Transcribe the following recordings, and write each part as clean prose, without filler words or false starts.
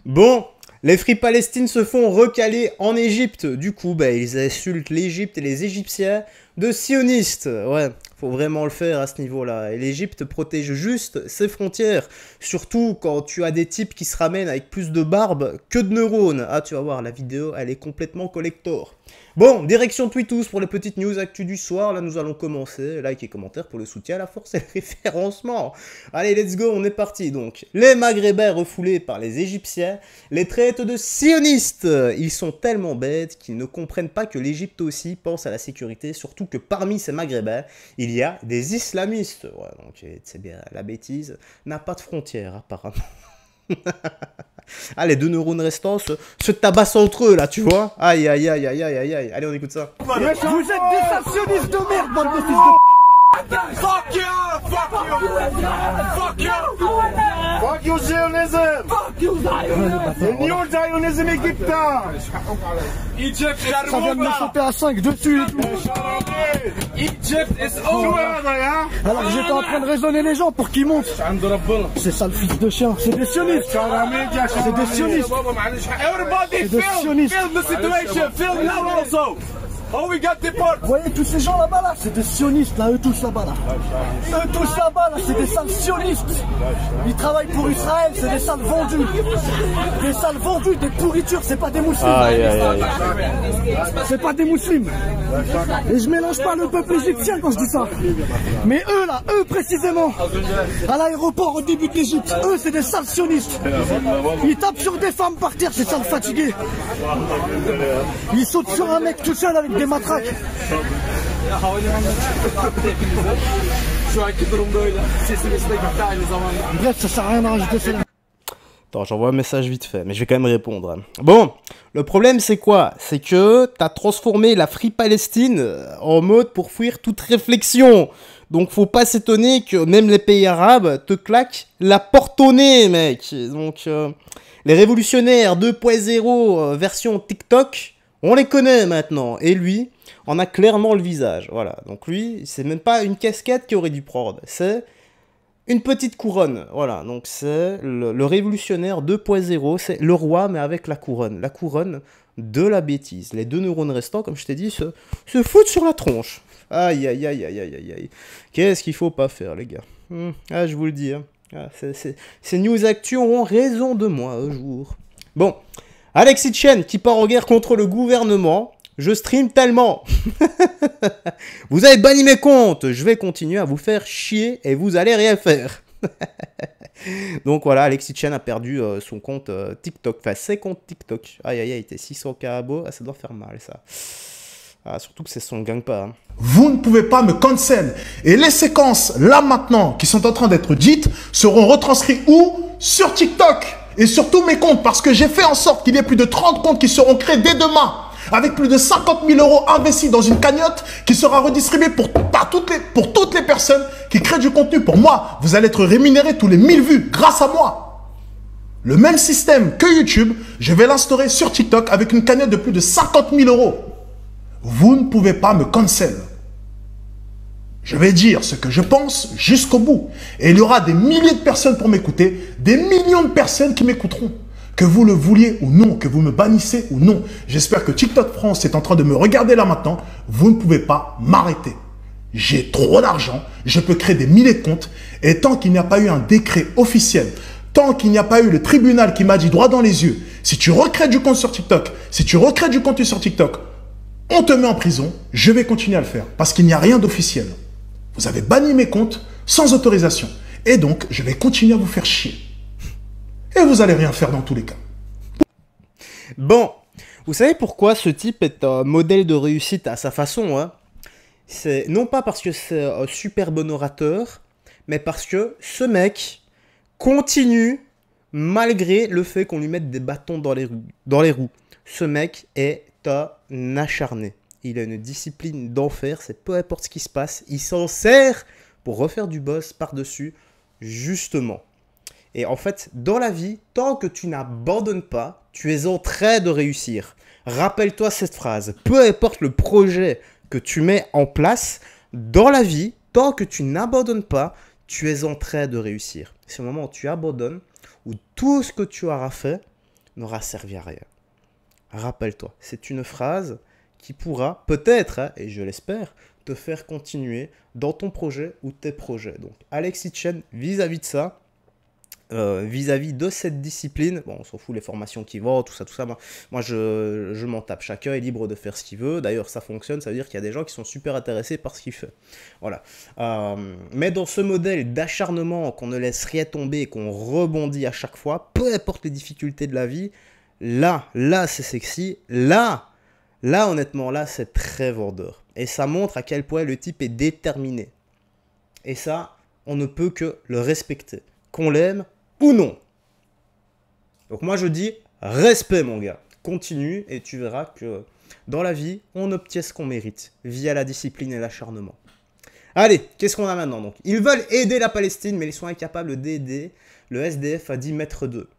Bon, les Free Palestine se font recaler en Égypte. Du coup, ils insultent l'Égypte et les Égyptiens de sionistes. Ouais, faut vraiment le faire à ce niveau-là. Et l'Égypte protège juste ses frontières. Surtout quand tu as des types qui se ramènent avec plus de barbe que de neurones. Ah, tu vas voir, la vidéo, elle est complètement collector. Bon, direction Tweetous pour les petites news actu du soir. Là, nous allons commencer. Like et commentaires pour le soutien à la force et le référencement. Allez, let's go, on est parti. Donc, les Maghrébins refoulés par les Égyptiens les traitent de sionistes. Ils sont tellement bêtes qu'ils ne comprennent pas que l'Égypte aussi pense à la sécurité, surtout que parmi ces Maghrébins, il y a des islamistes. Ouais, donc, c'est bien, la bêtise n'a pas de frontières, apparemment. Ah, les deux neurones restants se tabassent entre eux là, tu vois. Aïe aïe aïe aïe aïe aïe aïe. Allez, on écoute ça. Vous êtes des sanctionnistes de merde, bande de fils de Fuck you! Fuck you! Fuck you! Fuck you Zionism! Fuck you, Zionism! New Zionism égyptien! Egypt is Ça vient de me sauter à 5 dessus et tout. Egypt is over! Alors que j'étais en train de raisonner les gens pour qu'ils montent. C'est ça le fils de chien, c'est des sionistes. C'est des sionistes. Everybody C'est des film! sionistes. Film the situation! Film now also! Oh, we got deport! Vous voyez tous ces gens là-bas là, c'est des sionistes là, eux tous là-bas là. Eux tous là-bas là, c'est des sales sionistes. Ils travaillent pour Israël, c'est des sales vendus. Des sales vendus, des pourritures, c'est pas des musulmans. Aïe aïe aïe. C'est pas des musulmans. Et je mélange pas le peuple égyptien quand je dis ça. Mais eux là, eux précisément, à l'aéroport au début de l'Égypte, eux c'est des sales sionistes. Ils tapent sur des femmes par terre, c'est sales fatigués. Ils sautent sur un mec tout seul avec des matraques. Bref, ça sert à rien à rajouter cela. Attends, j'envoie un message vite fait, mais je vais quand même répondre. Bon, le problème c'est quoi? C'est que t'as transformé la Free Palestine en mode pour fuir toute réflexion. Donc faut pas s'étonner que même les pays arabes te claquent la porte au nez, mec. Donc les révolutionnaires 2.0 version TikTok, on les connaît maintenant. Et lui, on a clairement le visage. Voilà, donc lui, c'est même pas une casquette qu'il aurait dû prendre. C'est une petite couronne, voilà, donc c'est le révolutionnaire 2.0, c'est le roi mais avec la couronne de la bêtise. Les deux neurones restants, comme je t'ai dit, se foutent sur la tronche. Aïe, aïe, aïe, aïe, aïe, aïe, aïe. Qu'est-ce qu'il faut pas faire, les gars. Ah, je vous le dis, hein. Ah, ces news actu auront raison de moi un jour. Bon, Alexis Chen qui part en guerre contre le gouvernement. Je stream tellement. Vous avez banni mes comptes. Je vais continuer à vous faire chier et vous allez rien faire. Donc voilà, Alexis Chen a perdu son compte TikTok. Enfin, ses comptes TikTok. Aïe aïe aïe, t'es 600K abos. Ah, ça doit faire mal ça. Ah, surtout que c'est son gagne-pas. Hein. Vous ne pouvez pas me cancel. Et les séquences, là maintenant, qui sont en train d'être dites, seront retranscrites où? Sur TikTok. Et sur tous mes comptes. Parce que j'ai fait en sorte qu'il y ait plus de 30 comptes qui seront créés dès demain. Avec plus de 50 000 € investis dans une cagnotte qui sera redistribuée pour toutes les personnes qui créent du contenu pour moi. Vous allez être rémunérés tous les 1000 vues grâce à moi. Le même système que YouTube, je vais l'instaurer sur TikTok avec une cagnotte de plus de 50 000 €. Vous ne pouvez pas me cancel. Je vais dire ce que je pense jusqu'au bout. Et il y aura des milliers de personnes pour m'écouter, des millions de personnes qui m'écouteront. Que vous le vouliez ou non, que vous me bannissez ou non. J'espère que TikTok France est en train de me regarder là maintenant. Vous ne pouvez pas m'arrêter. J'ai trop d'argent, je peux créer des milliers de comptes. Et tant qu'il n'y a pas eu un décret officiel, tant qu'il n'y a pas eu le tribunal qui m'a dit droit dans les yeux, si tu recrées du compte sur TikTok, si tu recrées du contenu sur TikTok, on te met en prison, je vais continuer à le faire. Parce qu'il n'y a rien d'officiel. Vous avez banni mes comptes sans autorisation. Et donc, je vais continuer à vous faire chier. Et vous allez rien faire dans tous les cas. Bon, vous savez pourquoi ce type est un modèle de réussite à sa façon, hein? C'est non pas parce que c'est un super bon orateur, mais parce que ce mec continue malgré le fait qu'on lui mette des bâtons dans les roues. Ce mec est un acharné. Il a une discipline d'enfer, c'est peu importe ce qui se passe, il s'en sert pour refaire du boss par-dessus, justement. Et en fait, dans la vie, tant que tu n'abandonnes pas, tu es en train de réussir. Rappelle-toi cette phrase. Peu importe le projet que tu mets en place, dans la vie, tant que tu n'abandonnes pas, tu es en train de réussir. C'est le moment où tu abandonnes, où tout ce que tu auras fait n'aura servi à rien. Rappelle-toi, c'est une phrase qui pourra peut-être, hein, et je l'espère, te faire continuer dans ton projet ou tes projets. Donc Alexis Chen, vis-à-vis de ça, vis-à-vis de cette discipline, bon, on s'en fout les formations qui vont, tout ça, moi je m'en tape, chacun est libre de faire ce qu'il veut, d'ailleurs ça fonctionne, ça veut dire qu'il y a des gens qui sont super intéressés par ce qu'il fait, voilà. Mais dans ce modèle d'acharnement, qu'on ne laisse rien tomber, qu'on rebondit à chaque fois, peu importe les difficultés de la vie, là c'est sexy, là honnêtement, là c'est très vendeur, et ça montre à quel point le type est déterminé, et ça, on ne peut que le respecter, qu'on l'aime ou non. Donc moi je dis respect mon gars, continue et tu verras que dans la vie on obtient ce qu'on mérite via la discipline et l'acharnement. Allez, qu'est-ce qu'on a maintenant donc? Ils veulent aider la Palestine mais ils sont incapables d'aider le SDF à 10 mètres d'eux.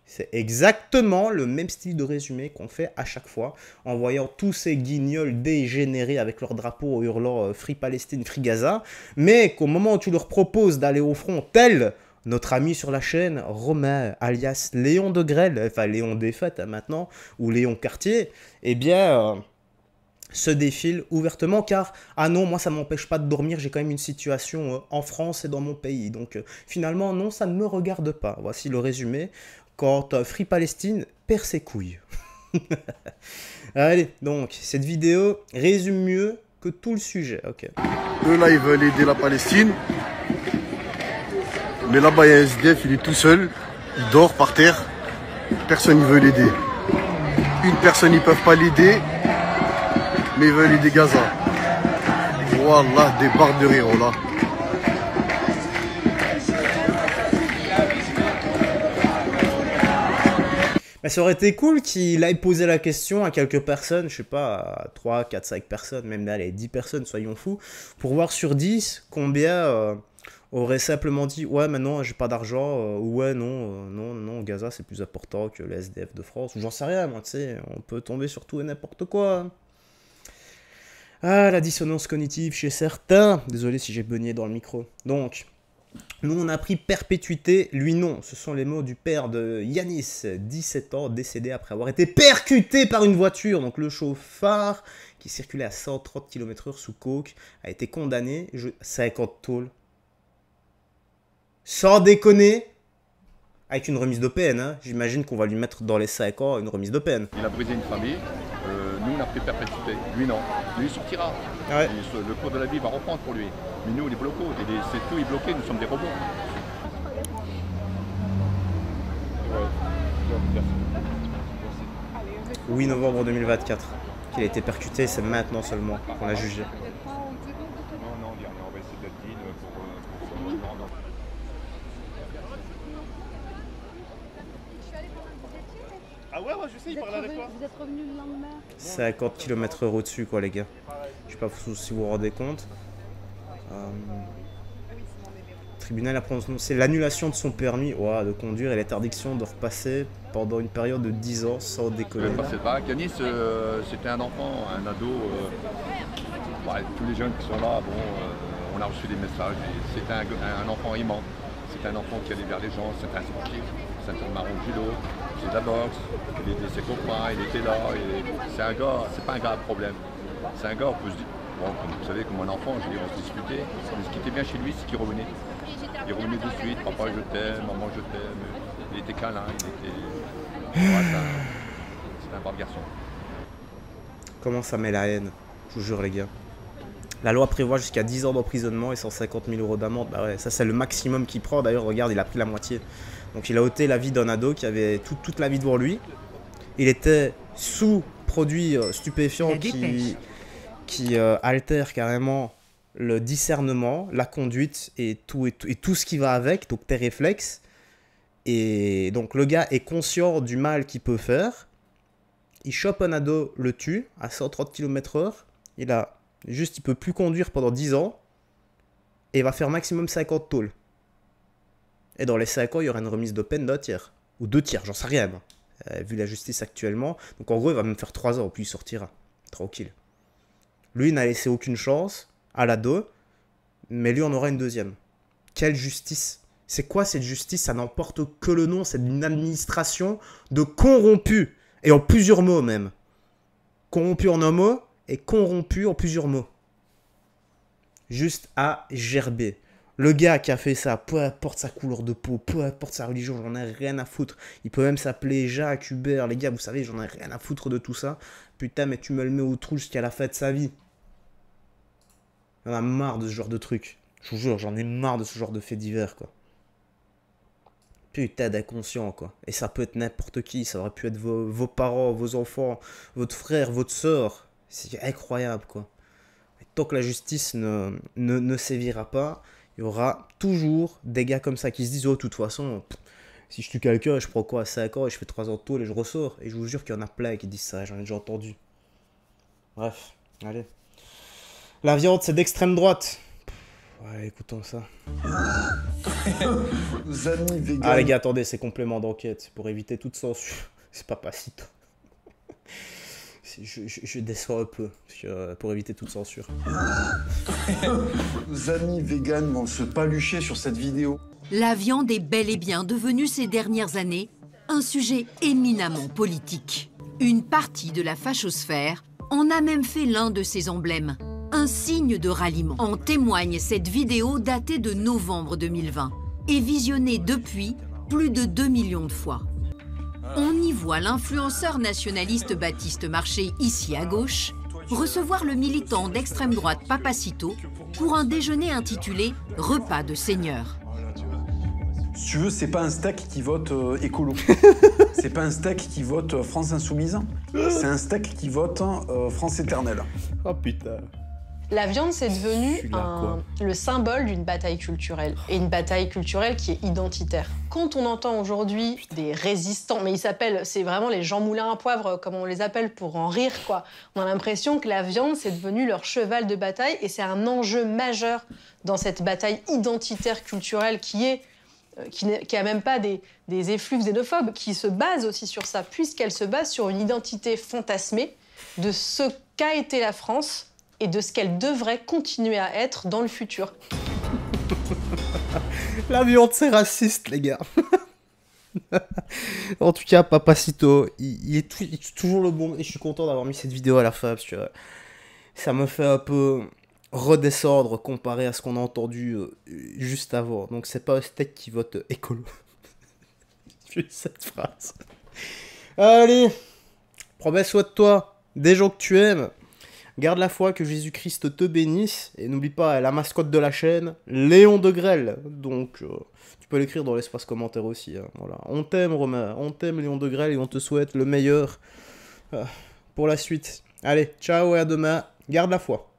C'est exactement le même style de résumé qu'on fait à chaque fois en voyant tous ces guignols dégénérés avec leur drapeau hurlant Free Palestine, Free Gaza, mais qu'au moment où tu leur proposes d'aller au front tel notre ami sur la chaîne, Romain, alias Léon de Grelle, enfin Léon Défaite maintenant, ou Léon Cartier, eh bien, se défile ouvertement, car, ah non, moi ça m'empêche pas de dormir, j'ai quand même une situation en France et dans mon pays, donc finalement, non, ça ne me regarde pas. Voici le résumé, quand Free Palestine perd ses couilles. Allez, donc, cette vidéo résume mieux que tout le sujet, ok. Eux là, ils veulent aider la Palestine. Mais là-bas, il y a un SDF, il est tout seul, il dort par terre, personne ne veut l'aider. Une personne, ils ne peuvent pas l'aider, mais ils veulent aider Gaza. Voilà, des barres de rire, là. Mais ça aurait été cool qu'il aille poser la question à quelques personnes, je sais pas, à 3, 4, 5 personnes, même allez, 10 personnes, soyons fous, pour voir sur 10 combien aurait simplement dit ouais mais non j'ai pas d'argent ou ouais non Gaza c'est plus important que le SDF de France ou j'en sais rien moi tu sais on peut tomber sur tout et n'importe quoi. Ah la dissonance cognitive chez certains, désolé si j'ai beugné dans le micro. Donc nous on a pris perpétuité, lui non, ce sont les mots du père de Yanis, 17 ans, décédé après avoir été percuté par une voiture. Donc le chauffard qui circulait à 130 km/h sous coke a été condamné 50 tôles. Sans déconner, avec une remise de peine, hein. J'imagine qu'on va lui mettre dans les 5 ans une remise de peine. Il a brisé une famille, nous on a pris perpétuité, lui non, lui il sortira, ouais. Le cours de la vie va reprendre pour lui, mais nous les blocos, c'est tout, il est bloqué, nous sommes des robots. Le 8 novembre 2024, qu'il a été percuté, c'est maintenant seulement qu'on l'a jugé. Non, on va essayer d'être digne pour Ah ouais, je sais, il parlait avec toi. Vous êtes revenu le lendemain. 50 km/h au-dessus, quoi, les gars. Je sais pas si vous vous rendez compte. Le tribunal a prononcé l'annulation de son permis de conduire et l'interdiction de repasser pendant une période de 10 ans sans déconner. Yanis, c'était un enfant, un ado. Tous les jeunes qui sont là, on a reçu des messages. C'était un enfant aimant. C'était un enfant qui allait vers les gens, c'était un sportif, ceinture marron judo, c'est de la boxe, il était ses copains, il était là. C'est un gars, c'est pas un gars à problème. C'est un gars, on peut se dire, bon, comme vous savez, comme un enfant, je veux dire, on se disputait. Mais ce qui était bien chez lui, c'est qu'il revenait. Il revenait de suite, papa je t'aime, maman je t'aime. Il était câlin, c'était un brave garçon. Comment ça met la haine? Je vous jure les gars. La loi prévoit jusqu'à 10 ans d'emprisonnement et 150 000 € d'amende. Bah ouais, ça c'est le maximum qu'il prend. D'ailleurs, regarde, il a pris la moitié. Donc il a ôté la vie d'un ado qui avait toute la vie devant lui. Il était sous produits stupéfiants qui altèrent carrément le discernement, la conduite et tout ce qui va avec, donc tes réflexes. Et donc le gars est conscient du mal qu'il peut faire. Il chope un ado, le tue à 130 km/h. Il peut plus conduire pendant 10 ans et va faire maximum 50 tôles. Et dans les 5 ans, il y aura une remise de peine d'un tiers. Ou 2 tiers, j'en sais rien. Vu la justice actuellement. Donc en gros, il va même faire 3 ans, puis il sortira. Tranquille. Lui, il n'a laissé aucune chance à l'ado, mais lui en aura une deuxième. Quelle justice C'est quoi cette justice? Ça n'emporte que le nom, c'est une administration de corrompus. Et en plusieurs mots même. Corrompu en un mot et corrompu en plusieurs mots. Juste à gerber. Le gars qui a fait ça, peu importe sa couleur de peau, peu importe sa religion, j'en ai rien à foutre. Il peut même s'appeler Jacques, Hubert, les gars, vous savez, j'en ai rien à foutre de tout ça. Putain, mais tu me le mets au trou jusqu'à la fin de sa vie. J'en ai marre de ce genre de truc. Je vous jure, j'en ai marre de ce genre de faits divers, quoi. Putain d'inconscient, quoi. Et ça peut être n'importe qui, ça aurait pu être vos parents, vos enfants, votre frère, votre soeur. C'est incroyable, quoi. Et tant que la justice ne sévira pas, il y aura toujours des gars comme ça qui se disent « Oh, de toute façon, si je tue quelqu'un, je prends quoi, 5 ans et je fais 3 ans de tôle et je ressors. » Et je vous jure qu'il y en a plein qui disent ça, j'en ai déjà entendu. Bref, allez. La viande, c'est d'extrême droite. Ouais, écoutons ça. Nos amis véganes. Ah les gars, attendez, c'est complément d'enquête. C'est pour éviter toute censure. C'est pas Papacito. Je descends un peu pour éviter toute censure. Nos amis véganes vont se palucher sur cette vidéo. La viande est bel et bien devenue ces dernières années un sujet éminemment politique. Une partie de la fachosphère en a même fait l'un de ses emblèmes. Un signe de ralliement. En témoigne cette vidéo datée de novembre 2020 et visionnée depuis plus de 2 millions de fois. On y voit l'influenceur nationaliste Baptiste Marché, ici à gauche, recevoir le militant d'extrême droite Papacito pour un déjeuner intitulé « Repas de seigneur ». Si tu veux, c'est pas un steak qui vote écolo. C'est pas un steak qui vote France Insoumise. C'est un steak qui vote France Éternelle. Oh putain. La viande, c'est devenu le symbole d'une bataille culturelle. Et une bataille culturelle qui est identitaire. Quand on entend aujourd'hui des résistants, mais ils s'appellent, c'est vraiment les Jean Moulin à poivre, comme on les appelle, pour en rire, quoi. On a l'impression que la viande, c'est devenu leur cheval de bataille, et c'est un enjeu majeur dans cette bataille identitaire culturelle qui a même pas des effluves xénophobes, qui se base aussi sur ça, puisqu'elle se base sur une identité fantasmée de ce qu'a été la France, et de ce qu'elle devrait continuer à être dans le futur. La viande, c'est raciste, les gars. En tout cas, Papacito, il est toujours le bon. Et je suis content d'avoir mis cette vidéo à la fin, parce que ça me fait un peu redescendre comparé à ce qu'on a entendu juste avant. Donc c'est pas un steak qui vote écolo. Juste cette phrase. Allez, promets soin de toi, des gens que tu aimes. Garde la foi, que Jésus-Christ te bénisse. Et n'oublie pas la mascotte de la chaîne, Léon de Grelle. Donc, tu peux l'écrire dans l'espace commentaire aussi. Hein, voilà. On t'aime, Romain. On t'aime, Léon de Grelle. Et on te souhaite le meilleur pour la suite. Allez, ciao et à demain. Garde la foi.